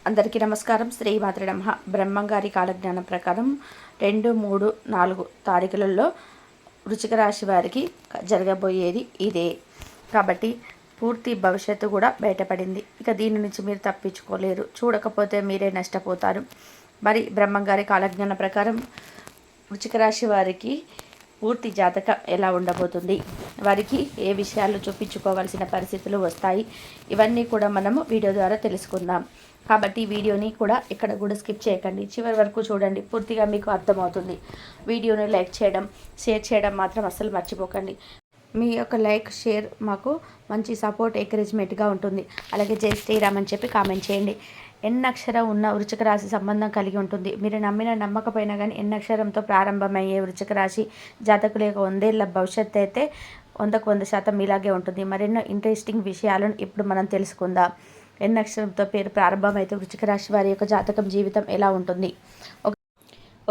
అందరికీ నమస్కారం. శ్రీ మాత్రే నమః. బ్రహ్మంగారి కాలజ్ఞానం ప్రకారం 2, 3, 4 తారీఖులలో వృశ్చిక రాశి వారికి జరగబోయేది ఇదే. కాబట్టి పూర్తి భవిష్యత్తు కూడా బయటపడింది. ఇక దీని నుంచి మీరు తప్పించుకోలేరు. చూడకపోతే మీరే నష్టపోతారు. మరి బ్రహ్మంగారి కాలజ్ఞానం ప్రకారం వృశ్చిక రాశి వారికి పూర్తి జాతకం ఎలా ఉండబోతుంది, వారికి ఏ విషయాలు చూపించుకోవాల్సిన పరిస్థితులు వస్తాయి, ఇవన్నీ కూడా మనము వీడియో ద్వారా తెలుసుకుందాం. కాబట్టి వీడియోని కూడా ఎక్కడ కూడా స్కిప్ చేయకండి, చివరి వరకు చూడండి. పూర్తిగా మీకు అర్థమవుతుంది. వీడియోని లైక్ చేయడం, షేర్ చేయడం మాత్రం అస్సలు మర్చిపోకండి. మీ యొక్క లైక్, షేర్ మాకు మంచి సపోర్ట్, ఎంకరేజ్మెంట్గా ఉంటుంది. అలాగే జై శ్రీరామ్ అని చెప్పి కామెంట్ చేయండి. ఎన్నక్షరం ఉన్న వృశ్చిక రాశి సంబంధం కలిగి ఉంటుంది. మీరు నమ్మిన నమ్మకపోయినా కానీ ఎన్నక్షరంతో ప్రారంభమయ్యే వృశ్చిక రాశి జాతకుల యొక్క 100 ఏళ్ల భవిష్యత్తు అయితే 100% ఇలాగే ఉంటుంది. మరెన్నో ఇంట్రెస్టింగ్ విషయాలను ఇప్పుడు మనం తెలుసుకుందాం. ఎన్నక్షరంతో పేరు ప్రారంభమైతే వృశ్చిక రాశి వారి యొక్క జాతకం జీవితం ఎలా ఉంటుంది.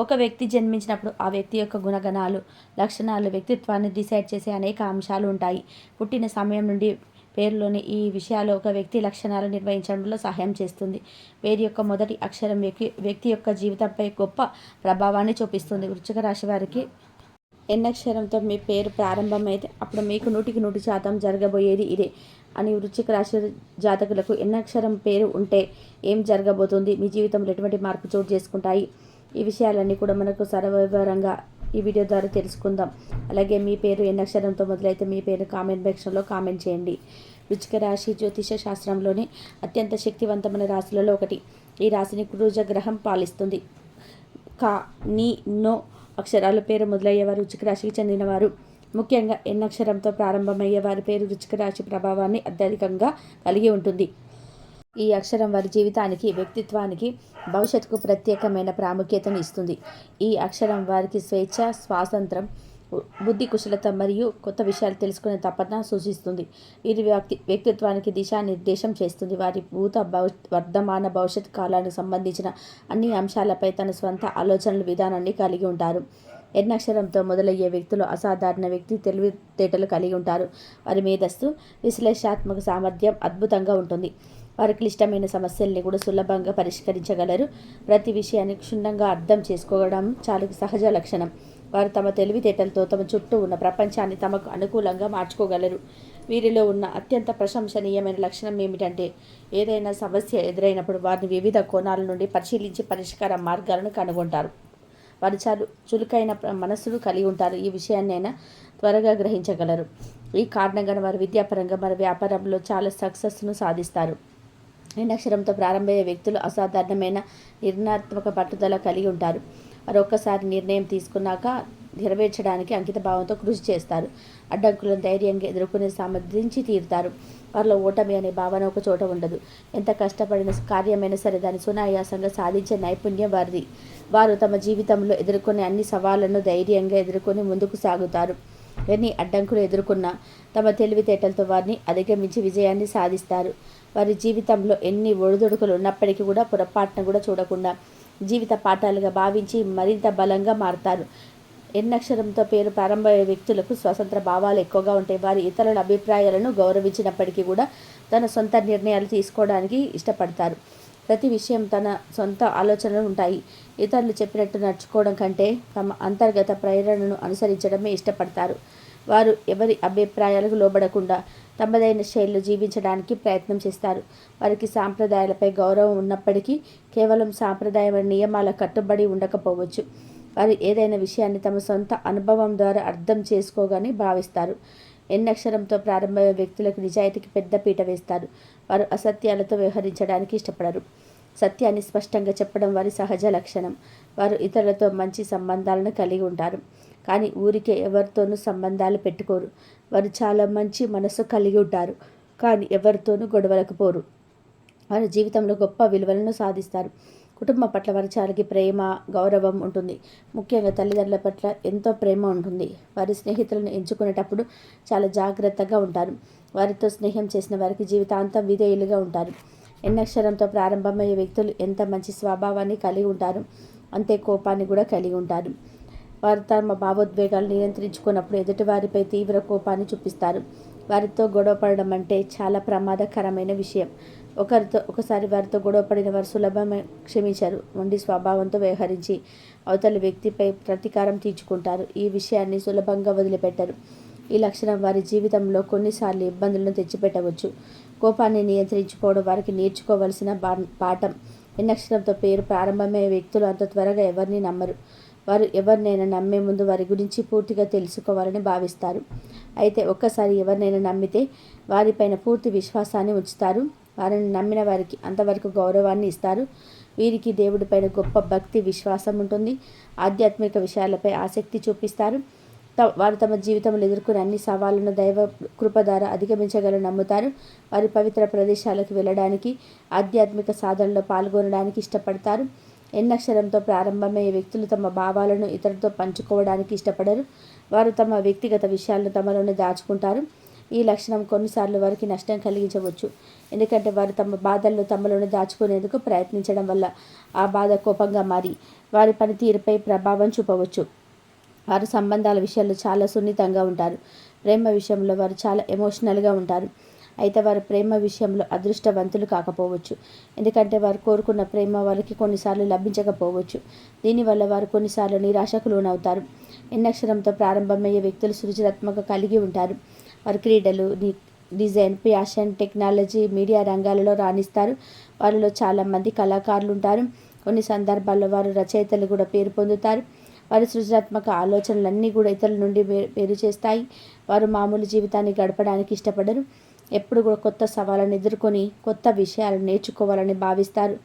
ఒక వ్యక్తి జన్మించినప్పుడు ఆ వ్యక్తి యొక్క గుణగణాలు, లక్షణాలు, వ్యక్తిత్వాన్ని డిసైడ్ చేసే అనేక అంశాలు ఉంటాయి. పుట్టిన సమయం నుండి పేరులోని ఈ విషయాలు ఒక వ్యక్తి లక్షణాలు నిర్వహించడంలో సహాయం చేస్తుంది. పేరు యొక్క మొదటి అక్షరం వ్యక్తి యొక్క జీవితంపై గొప్ప ప్రభావాన్ని చూపిస్తుంది. వృశ్చిక రాశి వారికి ఎన్నక్షరంతో మీ పేరు ప్రారంభమైతే అప్పుడు మీకు 100% జరగబోయేది ఇదే అని. వృశ్చిక రాశి జాతకులకు ఎన్నక్షరం పేరు ఉంటే ఏం జరగబోతుంది, మీ జీవితంలో ఎటువంటి మార్పు చోటు చేసుకుంటాయి, ఈ విషయాలన్నీ కూడా మనకు సర్వవివరంగా ఈ వీడియో ద్వారా తెలుసుకుందాం. అలాగే మీ పేరు ఎన్నక్షరంతో మొదలైతే మీ పేరు కామెంట్ సెక్షన్లో కామెంట్ చేయండి. వృశ్చిక రాశి జ్యోతిష శాస్త్రంలోని అత్యంత శక్తివంతమైన రాశులలో ఒకటి. ఈ రాశిని కుజ గ్రహం పాలిస్తుంది. కా, ని, నో అక్షరాల పేరు మొదలయ్యేవారు వృశ్చిక రాశికి చెందినవారు. ముఖ్యంగా ఎన్నక్షరంతో ప్రారంభమయ్యే వారి పేరు వృశ్చిక రాశి ప్రభావాన్ని అత్యధికంగా కలిగి ఉంటుంది. ఈ అక్షరం వారి జీవితానికి, వ్యక్తిత్వానికి, భవిష్యత్తుకు ప్రత్యేకమైన ప్రాముఖ్యతను ఇస్తుంది. ఈ అక్షరం వారికి స్వేచ్ఛ, స్వాతంత్రం, బుద్ధి కుశలత మరియు కొత్త విషయాలు తెలుసుకునే తపన సూచిస్తుంది. వీరి వ్యక్తిత్వానికి దిశానిర్దేశం చేస్తుంది. వారి వర్ధమాన భవిష్యత్ కాలానికి సంబంధించిన అన్ని అంశాలపై తన స్వంత ఆలోచనల విధానాన్ని కలిగి ఉంటారు. ఎన్నక్షరంతో మొదలయ్యే వ్యక్తులు అసాధారణ తెలివితేటలు కలిగి ఉంటారు. వారి మేధస్సు, విశ్లేషణాత్మక సామర్థ్యం అద్భుతంగా ఉంటుంది. వారి క్లిష్టమైన సమస్యల్ని కూడా సులభంగా పరిష్కరించగలరు. ప్రతి విషయాన్ని క్షుణ్ణంగా అర్థం చేసుకోవడం చాలా సహజ లక్షణం. వారు తమ తెలివితేటలతో తమ చుట్టూ ఉన్న ప్రపంచాన్ని తమకు అనుకూలంగా మార్చుకోగలరు. వీరిలో ఉన్న అత్యంత ప్రశంసనీయమైన లక్షణం ఏమిటంటే ఏదైనా సమస్య ఎదురైనప్పుడు వారిని వివిధ కోణాల నుండి పరిశీలించి పరిష్కార మార్గాలను కనుగొంటారు. వారు చురుకైన మనస్సును కలిగి ఉంటారు. ఈ విషయాన్నైనా త్వరగా గ్రహించగలరు. ఈ కారణంగా వారు విద్యాపరంగా మరియు వ్యాపారంలో చాలా సక్సెస్ను సాధిస్తారు. ఎన్నక్షరంతో ప్రారంభమయ్యే వ్యక్తులు అసాధారణమైన నిర్ణయాత్మక పట్టుదల కలిగి ఉంటారు. వారు ఒక్కసారి నిర్ణయం తీసుకున్నాక నెరవేర్చడానికి అంకిత భావంతో కృషి చేస్తారు. అడ్డంకులను ధైర్యంగా ఎదుర్కొనే సామర్థ్యించి తీరుతారు. వారిలో ఓటమి అనే భావన ఒక చోట ఉండదు. ఎంత కష్టపడిన కార్యమైనా సరే దాన్ని సునాయాసంగా సాధించే నైపుణ్యం వారిది. వారు తమ జీవితంలో ఎదుర్కొనే అన్ని సవాళ్లను ధైర్యంగా ఎదుర్కొని ముందుకు సాగుతారు. ఎన్ని అడ్డంకులు ఎదుర్కొన్నా తమ తెలివితేటలతో వారిని అధిగమించి విజయాన్ని సాధిస్తారు. వారి జీవితంలో ఎన్ని ఒడిదుడుకులు ఉన్నప్పటికీ కూడా పొరపాటును కూడా చూడకుండా జీవిత పాఠాలుగా భావించి మరింత బలంగా మారుతారు. ఎన్నక్షరంతో పేరు ప్రారంభమయ్యే వ్యక్తులకు స్వతంత్ర భావాలు ఎక్కువగా ఉంటాయి. వారి ఇతరుల అభిప్రాయాలను గౌరవించినప్పటికీ కూడా తన సొంత నిర్ణయాలు తీసుకోవడానికి ఇష్టపడతారు. ప్రతి విషయం తన సొంత ఆలోచనలు ఉంటాయి. ఇతరులు చెప్పినట్టు నడుచుకోవడం కంటే తమ అంతర్గత ప్రేరణను అనుసరించడమే ఇష్టపడతారు. వారు ఎవరి అభిప్రాయాలకు లోబడకుండా తమదైన శైలిలో జీవించడానికి ప్రయత్నం చేస్తారు. వారికి సాంప్రదాయాలపై గౌరవం ఉన్నప్పటికీ కేవలం సాంప్రదాయ నియమాల కట్టుబడి ఉండకపోవచ్చు. వారు ఏదైనా విషయాన్ని తమ సొంత అనుభవం ద్వారా అర్థం చేసుకోగానే భావిస్తారు. ఎన్నక్షరంతో ప్రారంభమయ్యే వ్యక్తులకు నిజాయితీకి పెద్ద పీట వేస్తారు. వారు అసత్యాలతో వ్యవహరించడానికి ఇష్టపడరు. సత్యాన్ని స్పష్టంగా చెప్పడం వారి సహజ లక్షణం. వారు ఇతరులతో మంచి సంబంధాలను కలిగి ఉంటారు, కానీ ఊరికే ఎవరితోనూ సంబంధాలు పెట్టుకోరు. వారు చాలా మంచి మనసు కలిగి ఉంటారు, కానీ ఎవరితోనూ గొడవలకు పోరు. వారి జీవితంలో గొప్ప విలువలను సాధిస్తారు. కుటుంబం పట్ల వారి చాలా ప్రేమ, గౌరవం ఉంటుంది. ముఖ్యంగా తల్లిదండ్రుల పట్ల ఎంతో ప్రేమ ఉంటుంది. వారి స్నేహితులను ఎంచుకునేటప్పుడు చాలా జాగ్రత్తగా ఉంటారు. వారితో స్నేహం చేసిన వారికి జీవితాంతం విధేయులుగా ఉంటారు. ఎన్నక్షరంతో ప్రారంభమయ్యే వ్యక్తులు ఎంత మంచి స్వభావాన్ని కలిగి ఉంటారు, అంతే కోపాన్ని కూడా కలిగి ఉంటారు. వారు తమ భావోద్వేగాలు నియంత్రించుకున్నప్పుడు ఎదుటివారిపై తీవ్ర కోపాన్ని చూపిస్తారు. వారితో గొడవ పడడం అంటే చాలా ప్రమాదకరమైన విషయం. ఒకసారి వారితో గొడవ పడిన వారు సులభమే క్షమించారు. మొండి స్వభావంతో వ్యవహరించి అవతలి వ్యక్తిపై ప్రతీకారం తీర్చుకుంటారు. ఈ విషయాన్ని సులభంగా వదిలిపెట్టరు. ఈ లక్షణం వారి జీవితంలో కొన్నిసార్లు ఇబ్బందులను తెచ్చిపెట్టవచ్చు. కోపాన్ని నియంత్రించుకోవడం వారికి నేర్చుకోవలసిన పాఠం. ఎన్నక్షరంతో పేరు ప్రారంభమయ్యే వ్యక్తులు అంత త్వరగా ఎవరిని నమ్మరు. వారు ఎవరినైనా నమ్మే ముందు వారి గురించి పూర్తిగా తెలుసుకోవాలని భావిస్తారు. అయితే ఒక్కసారి ఎవరినైనా నమ్మితే వారిపైన పూర్తి విశ్వాసాన్ని ఉంచుతారు. వారిని నమ్మిన వారికి అంతవరకు గౌరవాన్ని ఇస్తారు. వీరికి దేవుడిపైన గొప్ప భక్తి విశ్వాసం ఉంటుంది. ఆధ్యాత్మిక విషయాలపై ఆసక్తి చూపిస్తారు. వారు తమ జీవితంలో ఎదుర్కొనే అన్ని సవాళ్లను దైవ కృప ద్వారా అధిగమించగలని నమ్ముతారు. వారి పవిత్ర ప్రదేశాలకు వెళ్ళడానికి, ఆధ్యాత్మిక సాధనలో పాల్గొనడానికి ఇష్టపడతారు. ఎన్నక్షరంతో ప్రారంభమయ్యే వ్యక్తులు తమ భావాలను ఇతరులతో పంచుకోవడానికి ఇష్టపడరు. వారు తమ వ్యక్తిగత విషయాలను తమలోనే దాచుకుంటారు. ఈ లక్షణం కొన్నిసార్లు వారికి నష్టం కలిగించవచ్చు. ఎందుకంటే వారు తమ బాధలను తమలోనే దాచుకునేందుకు ప్రయత్నించడం వల్ల ఆ బాధ కోపంగా మారి వారి పనితీరుపై ప్రభావం చూపవచ్చు. వారు సంబంధాల విషయాల్లో చాలా సున్నితంగా ఉంటారు. ప్రేమ విషయంలో వారు చాలా ఎమోషనల్గా ఉంటారు. అయితే వారు ప్రేమ విషయంలో అదృష్టవంతులు కాకపోవచ్చు. ఎందుకంటే వారు కోరుకున్న ప్రేమ వారికి కొన్నిసార్లు లభించకపోవచ్చు. దీనివల్ల వారు కొన్నిసార్లు నిరాశకు లోనవుతారు. ఎన్నక్షరంతో ప్రారంభమయ్యే వ్యక్తులు సృజనాత్మక కలిగి ఉంటారు. వారు క్రీడలు, డిజైన్, ఫ్యాషన్, టెక్నాలజీ, మీడియా రంగాలలో రాణిస్తారు. వారిలో చాలామంది కళాకారులు ఉంటారు. కొన్ని సందర్భాల్లో వారు రచయితలు కూడా పేరు పొందుతారు. వారి సృజనాత్మక ఆలోచనలన్నీ కూడా ఇతరుల నుండి వేరు చేస్తాయి. వారు మామూలు జీవితాన్ని గడపడానికి ఇష్టపడరు. ఎప్పుడు కూడా కొత్త సవాళ్ళను ఎదుర్కొని కొత్త విషయాలను నేర్చుకోవాలని భావిస్తారు.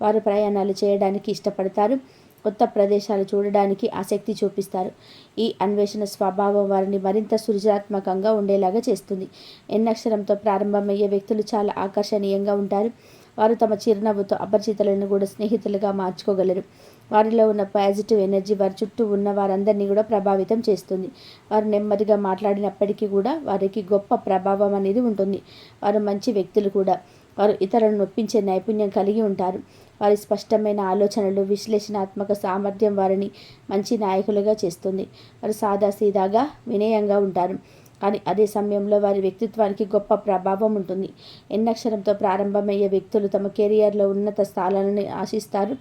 వారు ప్రయాణాలు చేయడానికి ఇష్టపడతారు. కొత్త ప్రదేశాలు చూడడానికి ఆసక్తి చూపిస్తారు. ఈ అన్వేషణ స్వభావం వారిని మరింత సృజనాత్మకంగా ఉండేలాగా చేస్తుంది. ఎన్నక్షరంతో ప్రారంభమయ్యే వ్యక్తులు చాలా ఆకర్షణీయంగా ఉంటారు. వారు తమ చిరునవ్వుతో అపరిచితులను కూడా స్నేహితులుగా మార్చుకోగలరు. వారిలో ఉన్న పాజిటివ్ ఎనర్జీ వారి చుట్టూ ఉన్న వారందరినీ కూడా ప్రభావితం చేస్తుంది. వారు నెమ్మదిగా మాట్లాడినప్పటికీ కూడా వారికి గొప్ప ప్రభావం అనేది ఉంటుంది. వారు మంచి వ్యక్తులు కూడా. వారు ఇతరులను నొప్పించే నైపుణ్యం కలిగి ఉంటారు. వారి స్పష్టమైన ఆలోచనలు, విశ్లేషణాత్మక సామర్థ్యం వారిని మంచి నాయకులుగా చేస్తుంది. వారు సాదాసీదాగా, వినయంగా ఉంటారు. కానీ అదే సమయంలో వారి వ్యక్తిత్వానికి గొప్ప ప్రభావం ఉంటుంది. ఎన్నక్షరంతో ప్రారంభమయ్యే వ్యక్తులు తమ కెరియర్లో ఉన్నత స్థానాలను ఆశిస్తారు.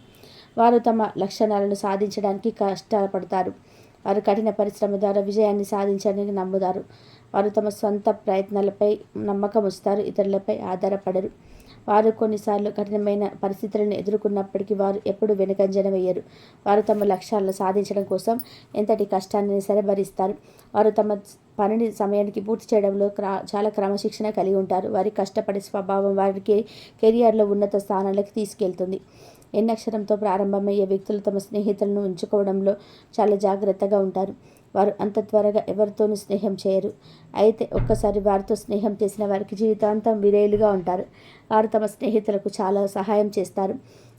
వారు తమ లక్షణాలను సాధించడానికి కష్టపడతారు. వారు కఠిన పరిశ్రమ ద్వారా విజయాన్ని సాధించడానికి నమ్ముతారు. వారు తమ సొంత ప్రయత్నాలపై నమ్మకం ఉంచుతారు. ఇతరులపై ఆధారపడరు. వారు కొన్నిసార్లు కఠినమైన పరిస్థితులను ఎదుర్కొన్నప్పటికీ వారు ఎప్పుడూ వెనుకంజన వేయరు. వారు తమ లక్ష్యాలను సాధించడం కోసం ఎంతటి కష్టాన్ని సరే భరిస్తారు. వారు తమ పనిని సమయానికి పూర్తి చేయడంలో చాలా క్రమశిక్షణ కలిగి ఉంటారు. వారి కష్టపడే స్వభావం వారికి కెరియర్లో ఉన్నత స్థానాలకు తీసుకెళ్తుంది. ఎన్నక్షరంతో ప్రారంభమయ్యే వ్యక్తులు తమ స్నేహితులను ఉంచుకోవడంలో చాలా జాగ్రత్తగా ఉంటారు. వారు అంత త్వరగా ఎవరితోనూ స్నేహం చేయరు. అయితే ఒక్కసారి వారితో స్నేహం చేసిన వారికి జీవితాంతం విధేయులుగా ఉంటారు. వారు తమ స్నేహితులకు చాలా సహాయం చేస్తారు.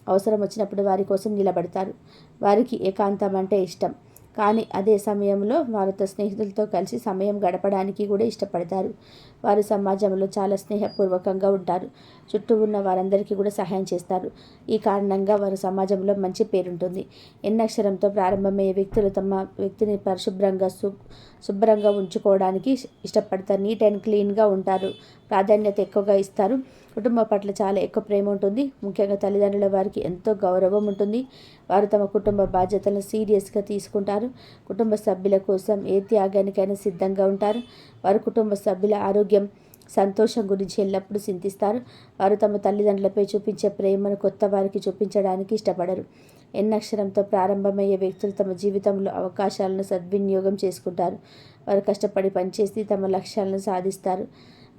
అవసరం వచ్చినప్పుడు వారి కోసం నిలబడతారు. వారికి ఏకాంతం అంటే ఇష్టం. కానీ అదే సమయంలో వారితో స్నేహితులతో కలిసి సమయం గడపడానికి కూడా ఇష్టపడతారు. వారు సమాజంలో చాలా స్నేహపూర్వకంగా ఉంటారు. చుట్టూ ఉన్న వారందరికీ కూడా సహాయం చేస్తారు. ఈ కారణంగా వారు సమాజంలో మంచి పేరుంటుంది. ఎన్నక్షరంతో ప్రారంభమయ్యే వ్యక్తులు తమ వ్యక్తిని పరిశుభ్రంగా శుభ్రంగా ఉంచుకోవడానికి ఇష్టపడతారు. నీట్ అండ్ క్లీన్గా ఉంటారు. ప్రాధాన్యత ఎక్కువగా ఇస్తారు. కుటుంబం పట్ల చాలా ఎక్కువ ప్రేమ ఉంటుంది. ముఖ్యంగా తల్లిదండ్రుల వారికి ఎంతో గౌరవం ఉంటుంది. వారు తమ కుటుంబ బాధ్యతలను సీరియస్గా తీసుకుంటారు. కుటుంబ సభ్యుల కోసం ఏ త్యాగానికైనా సిద్ధంగా ఉంటారు. వారు కుటుంబ సభ్యుల ఆరోగ్యం, సంతోషం గురించి ఎల్లప్పుడూ చింతిస్తారు. వారు తమ తల్లిదండ్రులపై చూపించే ప్రేమను కొత్త వారికి చూపించడానికి ఇష్టపడరు. ఎన్నక్షరంతో ప్రారంభమయ్యే వ్యక్తులు తమ జీవితంలో అవకాశాలను సద్వినియోగం చేసుకుంటారు. వారు కష్టపడి పనిచేసి తమ లక్ష్యాలను సాధిస్తారు.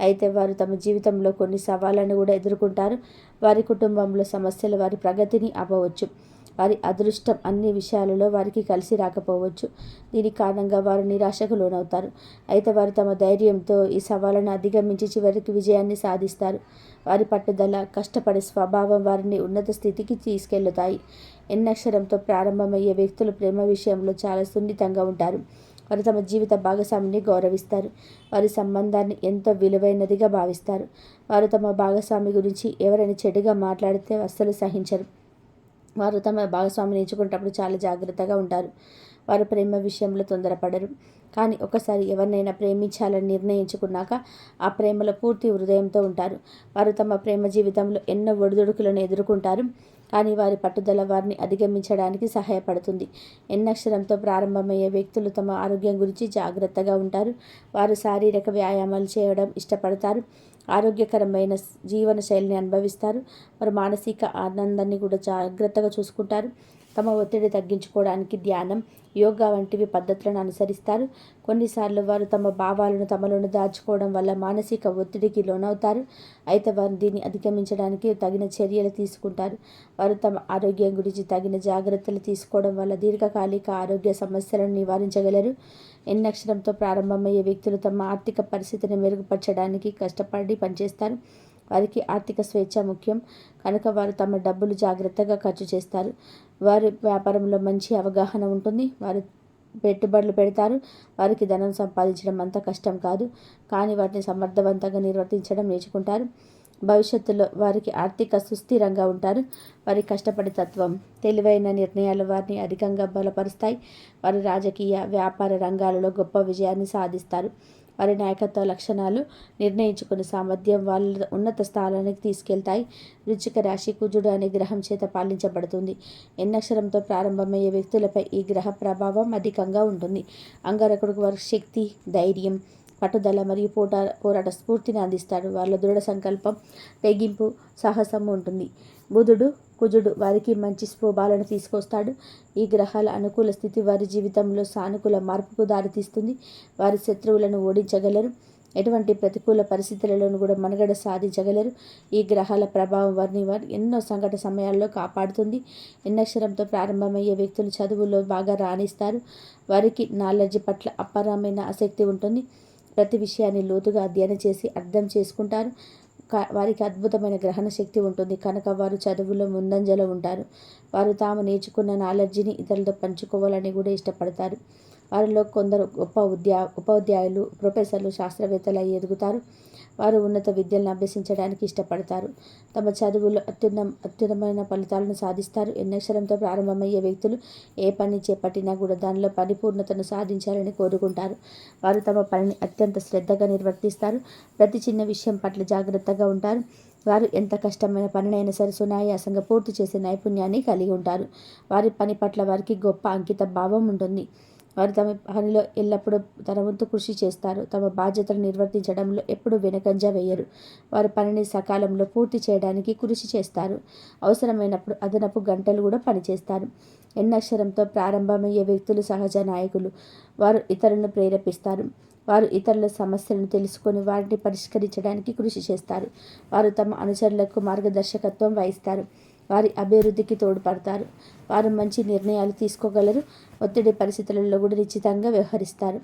అయితే వారు తమ జీవితంలో కొన్ని సవాళ్లను కూడా ఎదుర్కొంటారు. వారి కుటుంబంలో సమస్యలు వారి ప్రగతిని ఆపవచ్చు. వారి అదృష్టం అన్ని విషయాలలో వారికి కలిసి రాకపోవచ్చు. దీని కారణంగా వారు నిరాశకు లోనవుతారు. అయితే వారు తమ ధైర్యంతో ఈ సవాళ్ళను అధిగమించి చివరికి విజయాన్ని సాధిస్తారు. వారి పట్టుదల, కష్టపడే స్వభావం వారిని ఉన్నత స్థితికి తీసుకెళ్తాయి. ఎన్నక్షరంతో ప్రారంభమయ్యే వ్యక్తులు ప్రేమ విషయంలో చాలా సున్నితంగా ఉంటారు. వారు తమ జీవిత భాగస్వామిని గౌరవిస్తారు. వారి సంబంధాన్ని ఎంతో విలువైనదిగా భావిస్తారు. వారు తమ భాగస్వామి గురించి ఎవరైనా చెడుగా మాట్లాడితే అస్సలు సహించరు. వారు తమ భాగస్వామిని ఎంచుకునేటప్పుడు చాలా జాగ్రత్తగా ఉంటారు. వారు ప్రేమ విషయంలో తొందరపడరు. కానీ ఒకసారి ఎవరినైనా ప్రేమించాలని నిర్ణయించుకున్నాక ఆ ప్రేమలో పూర్తి హృదయంతో ఉంటారు. వారు తమ ప్రేమ జీవితంలో ఎన్నో ఒడిదుడుకులను ఎదుర్కొంటారు. కానీ వారి పట్టుదల వారిని అధిగమించడానికి సహాయపడుతుంది. ఎన్నక్షరంతో ప్రారంభమయ్యే వ్యక్తులు తమ ఆరోగ్యం గురించి జాగ్రత్తగా ఉంటారు. వారు శారీరక వ్యాయామాలు చేయడం ఇష్టపడతారు. ఆరోగ్యకరమైన జీవన శైలిని అనుభవిస్తారు. వారు మానసిక ఆనందాన్ని కూడా జాగ్రత్తగా చూసుకుంటారు. తమ ఒత్తిడి తగ్గించుకోవడానికి ధ్యానం, యోగా వంటివి పద్ధతులను అనుసరిస్తారు. కొన్నిసార్లు వారు తమ భావాలను తమలోనే దాచుకోవడం వల్ల మానసిక ఒత్తిడికి లోనవుతారు. అయితే వారు దీన్ని అధిగమించడానికి తగిన చర్యలు తీసుకుంటారు. వారు తమ ఆరోగ్యం గురించి తగిన జాగ్రత్తలు తీసుకోవడం వల్ల దీర్ఘకాలిక ఆరోగ్య సమస్యలను నివారించగలరు. ఎన్నక్షరంతో ప్రారంభమయ్యే వ్యక్తులు తమ ఆర్థిక పరిస్థితిని మెరుగుపరచడానికి కష్టపడి పనిచేస్తారు. వారికి ఆర్థిక స్వేచ్ఛ ముఖ్యం కనుక వారు తమ డబ్బులు జాగ్రత్తగా ఖర్చు చేస్తారు. వారి వ్యాపారంలో మంచి అవగాహన ఉంటుంది. వారు పెట్టుబడులు పెడతారు. వారికి ధనం సంపాదించడం అంత కష్టం కాదు, కానీ వాటిని సమర్థవంతంగా నిర్వర్తించడం నేర్చుకుంటారు. భవిష్యత్తులో వారికి ఆర్థిక సుస్థిరంగా ఉంటారు. వారి కష్టపడే తత్వం, తెలివైన నిర్ణయాలు వారిని అధికంగా బలపరుస్తాయి. వారు రాజకీయ, వ్యాపార రంగాలలో గొప్ప విజయాన్ని సాధిస్తారు. వారి నాయకత్వ లక్షణాలు నిర్ణయించుకునే సామర్థ్యం వాళ్ళ ఉన్నత స్థానానికి తీసుకెళ్తాయి. వృశ్చిక రాశి కుజుడు అనే గ్రహం చేత పాలించబడుతుంది. ఎన్నక్షరంతో ప్రారంభమయ్యే వ్యక్తులపై ఈ గ్రహ ప్రభావం అధికంగా ఉంటుంది. అంగారకుడు వారి శక్తి, ధైర్యం, పట్టుదల మరియు పోరాట స్ఫూర్తిని అందిస్తాడు. వాళ్ళ దృఢ సంకల్పం, తెగింపు, సాహసము ఉంటుంది. బుధుడు కుజుడు వారికి మంచి స్వభావాలను తీసుకొస్తాడు. ఈ గ్రహాల అనుకూల స్థితి వారి జీవితంలో సానుకూల మార్పుకు దారితీస్తుంది. వారి శత్రువులను ఓడించగలరు. ఎటువంటి ప్రతికూల పరిస్థితులలోనూ కూడా మనుగడ సాధించగలరు. ఈ గ్రహాల ప్రభావం వారిని ఎన్నో సంకట సమయాల్లో కాపాడుతుంది. ఎన్నక్షరంతో ప్రారంభమయ్యే వ్యక్తులు చదువుల్లో బాగా రాణిస్తారు. వారికి నాలెడ్జ్ పట్ల అపారమైన ఆసక్తి ఉంటుంది. ప్రతి విషయాన్ని లోతుగా అధ్యయనం చేసి అర్థం చేసుకుంటారు. వారికి అద్భుతమైన గ్రహణ శక్తి ఉంటుంది కనుక వారు చదువులో ముందంజలో ఉంటారు. వారు తాము నేర్చుకున్న నాలెడ్జిని ఇతరులతో పంచుకోవాలని కూడా ఇష్టపడతారు. వారిలో కొందరు గొప్ప ఉపాధ్యాయులు, ప్రొఫెసర్లు, శాస్త్రవేత్తలు ఎదుగుతారు. వారు ఉన్నత విద్యలను అభ్యసించడానికి ఇష్టపడతారు. తమ చదువులో అత్యుత్తమైన ఫలితాలను సాధిస్తారు. ఎన్నక్షరంతో ప్రారంభమయ్యే వ్యక్తులు ఏ పని చేపట్టినా కూడా దానిలో పరిపూర్ణతను సాధించాలని కోరుకుంటారు. వారు తమ పనిని అత్యంత శ్రద్ధగా నిర్వర్తిస్తారు. ప్రతి చిన్న విషయం పట్ల జాగ్రత్తగా ఉంటారు. వారు ఎంత కష్టమైన పనినైనా సరే సునాయాసంగా పూర్తి చేసే నైపుణ్యాన్ని కలిగి ఉంటారు. వారి పని పట్ల వారికి గొప్ప అంకిత భావం ఉంటుంది. వారు తమ పనిలో ఎల్లప్పుడూ తన వంతు కృషి చేస్తారు. తమ బాధ్యతలు నిర్వర్తించడంలో ఎప్పుడూ వెనకంజ వేయరు. వారి పనిని సకాలంలో పూర్తి చేయడానికి కృషి చేస్తారు. అవసరమైనప్పుడు అదనపు గంటలు కూడా పనిచేస్తారు. ఎన్నక్షరంతో ప్రారంభమయ్యే వ్యక్తులు సహజ నాయకులు. వారు ఇతరులను ప్రేరేపిస్తారు. వారు ఇతరుల సమస్యలను తెలుసుకొని వాటిని పరిష్కరించడానికి కృషి చేస్తారు. వారు తమ అనుచరులకు మార్గదర్శకత్వం వహిస్తారు. వారి అభివృద్ధికి తోడ్పడతారు. వారు మంచి నిర్ణయాలు తీసుకోగలరు. ఒత్తిడి పరిస్థితులలో కూడా నిశ్చితంగా వ్యవహరిస్తారు.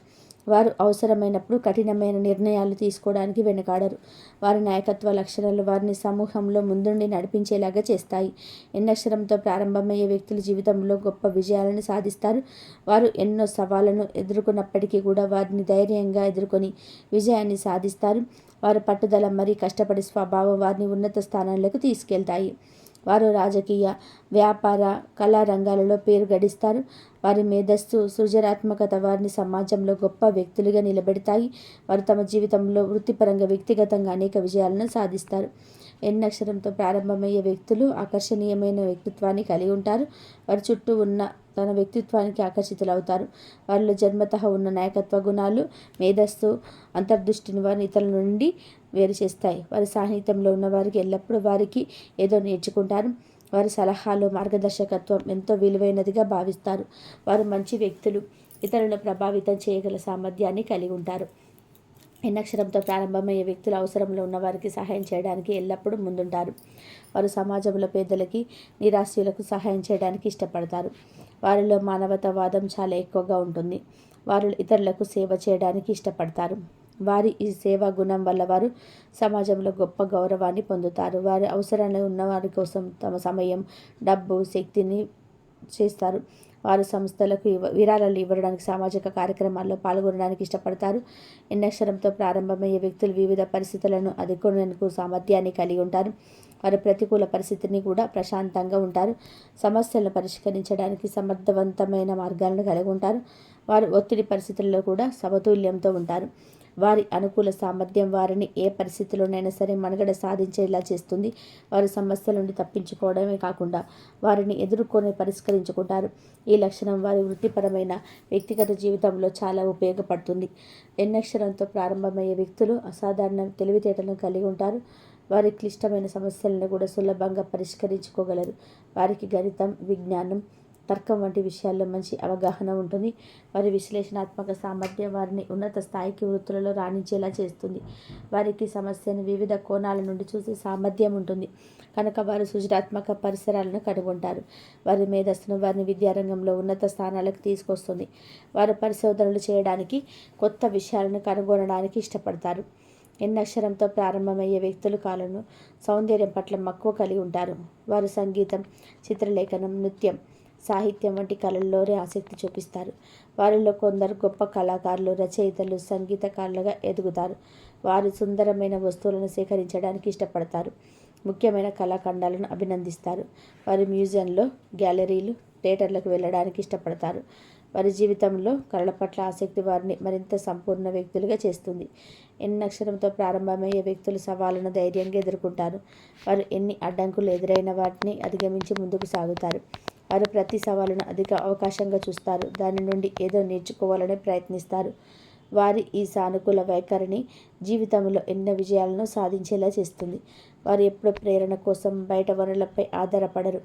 వారు అవసరమైనప్పుడు కఠినమైన నిర్ణయాలు తీసుకోవడానికి వెనుకాడరు. వారి నాయకత్వ లక్షణాలు వారిని సమూహంలో ముందుండి నడిపించేలాగా చేస్తాయి. ఎన్నక్షరంతో ప్రారంభమయ్యే వ్యక్తుల జీవితంలో గొప్ప విజయాలను సాధిస్తారు. వారు ఎన్నో సవాళ్లను ఎదుర్కొన్నప్పటికీ కూడా వారిని ధైర్యంగా ఎదుర్కొని విజయాన్ని సాధిస్తారు. వారి పట్టుదల మరియు కష్టపడే స్వభావం వారిని ఉన్నత స్థానాలకు తీసుకెళ్తాయి. వారు రాజకీయ, వ్యాపార, కళా రంగాలలో పేరు గడిస్తారు. వారి మేధస్సు, సృజనాత్మకత వారిని సమాజంలో గొప్ప వ్యక్తులుగా నిలబెడతాయి. వారు తమ జీవితంలో వృత్తిపరంగా, వ్యక్తిగతంగా అనేక విజయాలను సాధిస్తారు. ఎన్నక్షరంతో ప్రారంభమయ్యే వ్యక్తులు ఆకర్షణీయమైన వ్యక్తిత్వాన్ని కలిగి ఉంటారు. వారి చుట్టూ ఉన్న తన వ్యక్తిత్వానికి ఆకర్షితులవుతారు. వారిలో జన్మతః ఉన్న నాయకత్వ గుణాలు, మేధస్సు, అంతర్దృష్టిని వారిని ఇతరుల నుండి వేరు చేస్తాయి. వారి సాహిత్యంలో ఉన్న వారికి ఎల్లప్పుడూ వారికి ఏదో నేర్చుకుంటారు. వారి సలహాలు, మార్గదర్శకత్వం ఎంతో విలువైనదిగా భావిస్తారు. వారు మంచి వ్యక్తులు. ఇతరులను ప్రభావితం చేయగల సామర్థ్యాన్ని కలిగి ఉంటారు. ఎన్నక్షరంతో ప్రారంభమయ్యే వ్యక్తులు అవసరంలో ఉన్న వారికి సహాయం చేయడానికి ఎల్లప్పుడూ ముందుంటారు. వారు సమాజంలో పేదలకి, నిరాశ్రులకు సహాయం చేయడానికి ఇష్టపడతారు. వారిలో మానవతావాదం చాలా ఎక్కువగా ఉంటుంది. వారు ఇతరులకు సేవ చేయడానికి ఇష్టపడతారు. వారి ఈ సేవా గుణం వల్ల వారు సమాజంలో గొప్ప గౌరవాన్ని పొందుతారు. వారి అవసరాలు ఉన్న వారి కోసం తమ సమయం, డబ్బు, శక్తిని చేస్తారు. వారు సంస్థలకు విరాళాలు ఇవ్వడానికి, సామాజిక కార్యక్రమాల్లో పాల్గొనడానికి ఇష్టపడతారు. ఎన్నక్షరంతో ప్రారంభమయ్యే వ్యక్తులు వివిధ పరిస్థితులను ఎదుర్కొనేందుకు సామర్థ్యాన్ని కలిగి ఉంటారు. వారు ప్రతికూల పరిస్థితిని కూడా ప్రశాంతంగా ఉంటారు. సమస్యలను పరిష్కరించడానికి సమర్థవంతమైన మార్గాలను కలిగి ఉంటారు. వారు ఒత్తిడి పరిస్థితుల్లో కూడా సమతుల్యంతో ఉంటారు. వారి అనుకూల సామర్థ్యం వారిని ఏ పరిస్థితిలోనైనా సరే మనుగడ సాధించేలా చేస్తుంది. వారు సమస్యల నుండి తప్పించుకోవడమే కాకుండా వారిని ఎదుర్కొని పరిష్కరించుకుంటారు. ఈ లక్షణం వారి వృత్తిపరమైన వ్యక్తిగత జీవితంలో చాలా ఉపయోగపడుతుంది. ఎన్నక్షరంతో ప్రారంభమయ్యే వ్యక్తులు అసాధారణ తెలివితేటలను కలిగి ఉంటారు. వారి క్లిష్టమైన సమస్యలను కూడా సులభంగా పరిష్కరించుకోగలరు. వారికి గణితం, విజ్ఞానం, తర్కం వంటి విషయాల్లో మంచి అవగాహన ఉంటుంది. వారి విశ్లేషణాత్మక సామర్థ్యం వారిని ఉన్నత స్థాయికి వృత్తులలో రాణించేలా చేస్తుంది. వారికి సమస్యను వివిధ కోణాల నుండి చూసే సామర్థ్యం ఉంటుంది కనుక వారు సృజనాత్మక పరిసరాలను కనుగొంటారు. వారి మేధస్సును వారిని విద్యారంగంలో ఉన్నత స్థానాలకు తీసుకొస్తుంది. వారు పరిశోధనలు చేయడానికి, కొత్త విషయాలను కనుగొనడానికి ఇష్టపడతారు. ఎన్నక్షరంతో ప్రారంభమయ్యే వ్యక్తులు కాలను సౌందర్యం పట్ల మక్కువ కలిగి ఉంటారు. వారు సంగీతం, చిత్రలేఖనం, నృత్యం, సాహిత్యం వంటి కళల్లోనే ఆసక్తి చూపిస్తారు. వారిలో కొందరు గొప్ప కళాకారులు, రచయితలు, సంగీతకారులుగా ఎదుగుతారు. వారు సుందరమైన వస్తువులను సేకరించడానికి ఇష్టపడతారు. ముఖ్యమైన కళాఖండాలను అభినందిస్తారు. వారి మ్యూజియంలో, గ్యాలరీలు, థియేటర్లకు వెళ్ళడానికి ఇష్టపడతారు. వారి జీవితంలో కళల పట్ల ఆసక్తి వారిని మరింత సంపూర్ణ వ్యక్తులుగా చేస్తుంది. ఎన్నక్షరంతో ప్రారంభమయ్యే వ్యక్తులు సవాళ్ళను ధైర్యంగా ఎదుర్కొంటారు. వారు ఎన్ని అడ్డంకులు ఎదురైన వాటిని అధిగమించి ముందుకు సాగుతారు. వారు ప్రతి సవాలును అధిక అవకాశంగా చూస్తారు. దాని నుండి ఏదో నేర్చుకోవాలని ప్రయత్నిస్తారు. వారి ఈ సానుకూల వైఖరిని జీవితంలో ఎన్నో విజయాలను సాధించేలా చేస్తుంది. వారు ఎప్పుడూ ప్రేరణ కోసం బయట వనరులపై ఆధారపడరు,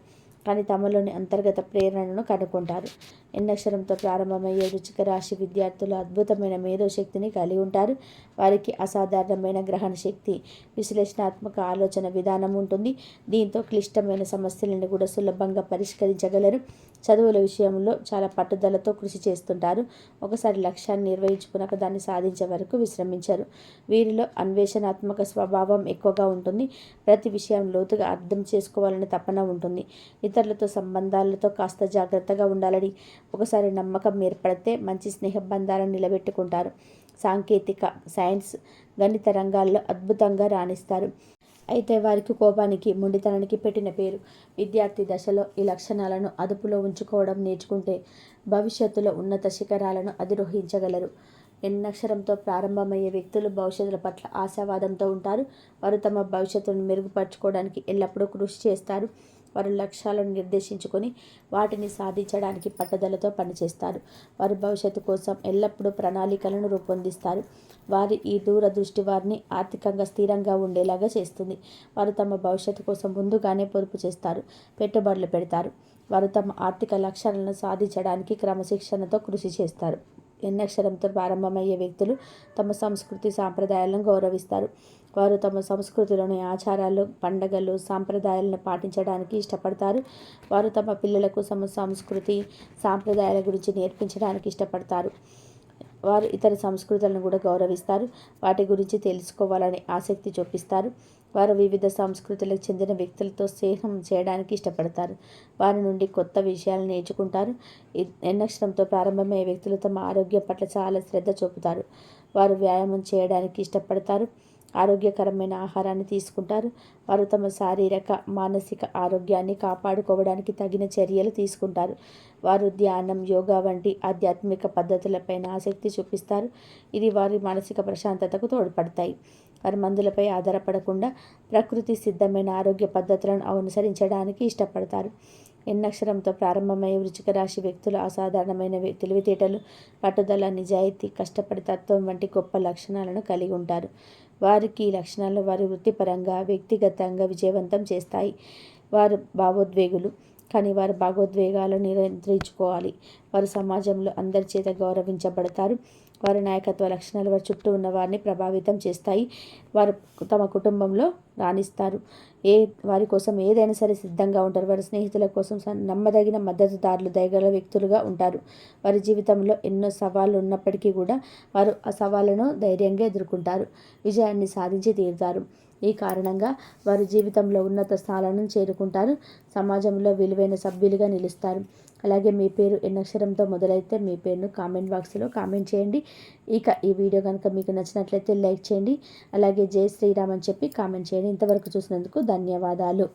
కానీ తమలోని అంతర్గత ప్రేరణను కనుక్కుంటారు. ఎన్నక్షరంతో ప్రారంభమయ్యే వృశ్చిక రాశి విద్యార్థులు అద్భుతమైన మేధోశక్తిని కలిగి ఉంటారు. వారికి అసాధారణమైన గ్రహణ శక్తి, విశ్లేషణాత్మక ఆలోచన విధానం ఉంటుంది. దీంతో క్లిష్టమైన సమస్యలను కూడా సులభంగా పరిష్కరించగలరు. చదువుల విషయంలో చాలా పట్టుదలతో కృషి చేస్తుంటారు. ఒకసారి లక్ష్యాన్ని నిర్వహించుకున్నాక దాన్ని సాధించే వరకు విశ్రమించరు. వీరిలో అన్వేషణాత్మక స్వభావం ఎక్కువగా ఉంటుంది. ప్రతి విషయం లోతుగా అర్థం చేసుకోవాలని తపన ఉంటుంది. ఇతరులతో సంబంధాలతో కాస్త జాగ్రత్తగా ఉండాలని, ఒకసారి నమ్మకం ఏర్పడితే మంచి స్నేహబంధాలను నిలబెట్టుకుంటారు. సాంకేతిక, సైన్స్, గణిత రంగాల్లో అద్భుతంగా రాణిస్తారు. అయితే వారికి కోపానికి, మొండితనానికి పెట్టిన పేరు. విద్యార్థి దశలో ఈ లక్షణాలను అదుపులో ఉంచుకోవడం నేర్చుకుంటే భవిష్యత్తులో ఉన్నత శిఖరాలను అధిరోహించగలరు. ఎన్నక్షరంతో ప్రారంభమయ్యే వ్యక్తులు భవిష్యత్తుల పట్ల ఆశావాదంతో ఉంటారు. వారు తమ భవిష్యత్తును మెరుగుపరచుకోవడానికి ఎల్లప్పుడూ కృషి చేస్తారు. వారు లక్ష్యాలను నిర్దేశించుకొని వాటిని సాధించడానికి పట్టుదలతో పనిచేస్తారు. వారు భవిష్యత్తు కోసం ఎల్లప్పుడూ ప్రణాళికలను రూపొందిస్తారు. వారి ఈ దూరదృష్టి వారిని ఆర్థికంగా స్థిరంగా ఉండేలాగా చేస్తుంది. వారు తమ భవిష్యత్తు కోసం ముందుగానే పొదుపు చేస్తారు, పెట్టుబడులు పెడతారు. వారు తమ ఆర్థిక లక్ష్యాలను సాధించడానికి క్రమశిక్షణతో కృషి చేస్తారు. ఎన్నక్షరంతో ప్రారంభమయ్యే వ్యక్తులు తమ సంస్కృతి, సాంప్రదాయాలను గౌరవిస్తారు. వారు తమ సంస్కృతిలోని ఆచారాలు, పండగలు, సాంప్రదాయాలను పాటించడానికి ఇష్టపడతారు. వారు తమ పిల్లలకు తమ సంస్కృతి, సాంప్రదాయాల గురించి నేర్పించడానికి ఇష్టపడతారు. వారు ఇతర సంస్కృతులను కూడా గౌరవిస్తారు. వాటి గురించి తెలుసుకోవాలని ఆసక్తి చూపిస్తారు. వారు వివిధ సంస్కృతులకు చెందిన వ్యక్తులతో స్నేహం చేయడానికి ఇష్టపడతారు. వారి నుండి కొత్త విషయాలు నేర్చుకుంటారు. ఎన్నక్షరంతో ప్రారంభమయ్యే వ్యక్తులు తమ ఆరోగ్యం పట్ల చాలా శ్రద్ధ చూపుతారు. వారు వ్యాయామం చేయడానికి ఇష్టపడతారు. ఆరోగ్యకరమైన ఆహారాన్ని తీసుకుంటారు. వారు తమ శారీరక, మానసిక ఆరోగ్యాన్ని కాపాడుకోవడానికి తగిన చర్యలు తీసుకుంటారు. వారు ధ్యానం, యోగా వంటి ఆధ్యాత్మిక పద్ధతులపైన ఆసక్తి చూపిస్తారు. ఇది వారి మానసిక ప్రశాంతతకు తోడ్పడతాయి. వారు మందులపై ఆధారపడకుండా ప్రకృతి సిద్ధమైన ఆరోగ్య పద్ధతులను అనుసరించడానికి ఇష్టపడతారు. ఎన్నక్షరంతో ప్రారంభమయ్యే వృశ్చిక రాశి వ్యక్తులు అసాధారణమైన తెలివితేటలు, పట్టుదల, నిజాయితీ, కష్టపడి తత్వం వంటి గొప్ప లక్షణాలను కలిగి ఉంటారు. వారికి ఈ లక్షణాలు వారి వృత్తిపరంగా, వ్యక్తిగతంగా విజయవంతం చేస్తాయి. వారు భావోద్వేగులు, కానీ వారు భావోద్వేగాలను నియంత్రించుకోవాలి. వారు సమాజంలో అందరి చేత గౌరవించబడతారు. వారి నాయకత్వ లక్షణాలు వారి చుట్టూ ఉన్న వారిని ప్రభావితం చేస్తాయి. వారు తమ కుటుంబంలో రాణిస్తారు. వారి కోసం ఏదైనా సరే సిద్ధంగా ఉంటారు. వారి స్నేహితుల కోసం నమ్మదగిన మద్దతుదారులు, దయగల వ్యక్తులుగా ఉంటారు. వారి జీవితంలో ఎన్నో సవాళ్లు ఉన్నప్పటికీ కూడా వారు ఆ సవాళ్లను ధైర్యంగా ఎదుర్కొంటారు. విజయాన్ని సాధించి తీరుతారు. ఈ కారణంగా వారి జీవితంలో ఉన్నత స్థానాలను చేరుకుంటారు. సమాజంలో విలువైన సభ్యులుగా నిలుస్తారు. అలాగే మీ పేరు ఎన్నక్షరంతో మొదలైతే మీ పేరును కామెంట్ బాక్స్లో కామెంట్ చేయండి. ఇక ఈ వీడియో కనుక మీకు నచ్చినట్లయితే లైక్ చేయండి. అలాగే జై శ్రీరామ్ అని చెప్పి కామెంట్ చేయండి. ఇంతవరకు చూసినందుకు ధన్యవాదాలు.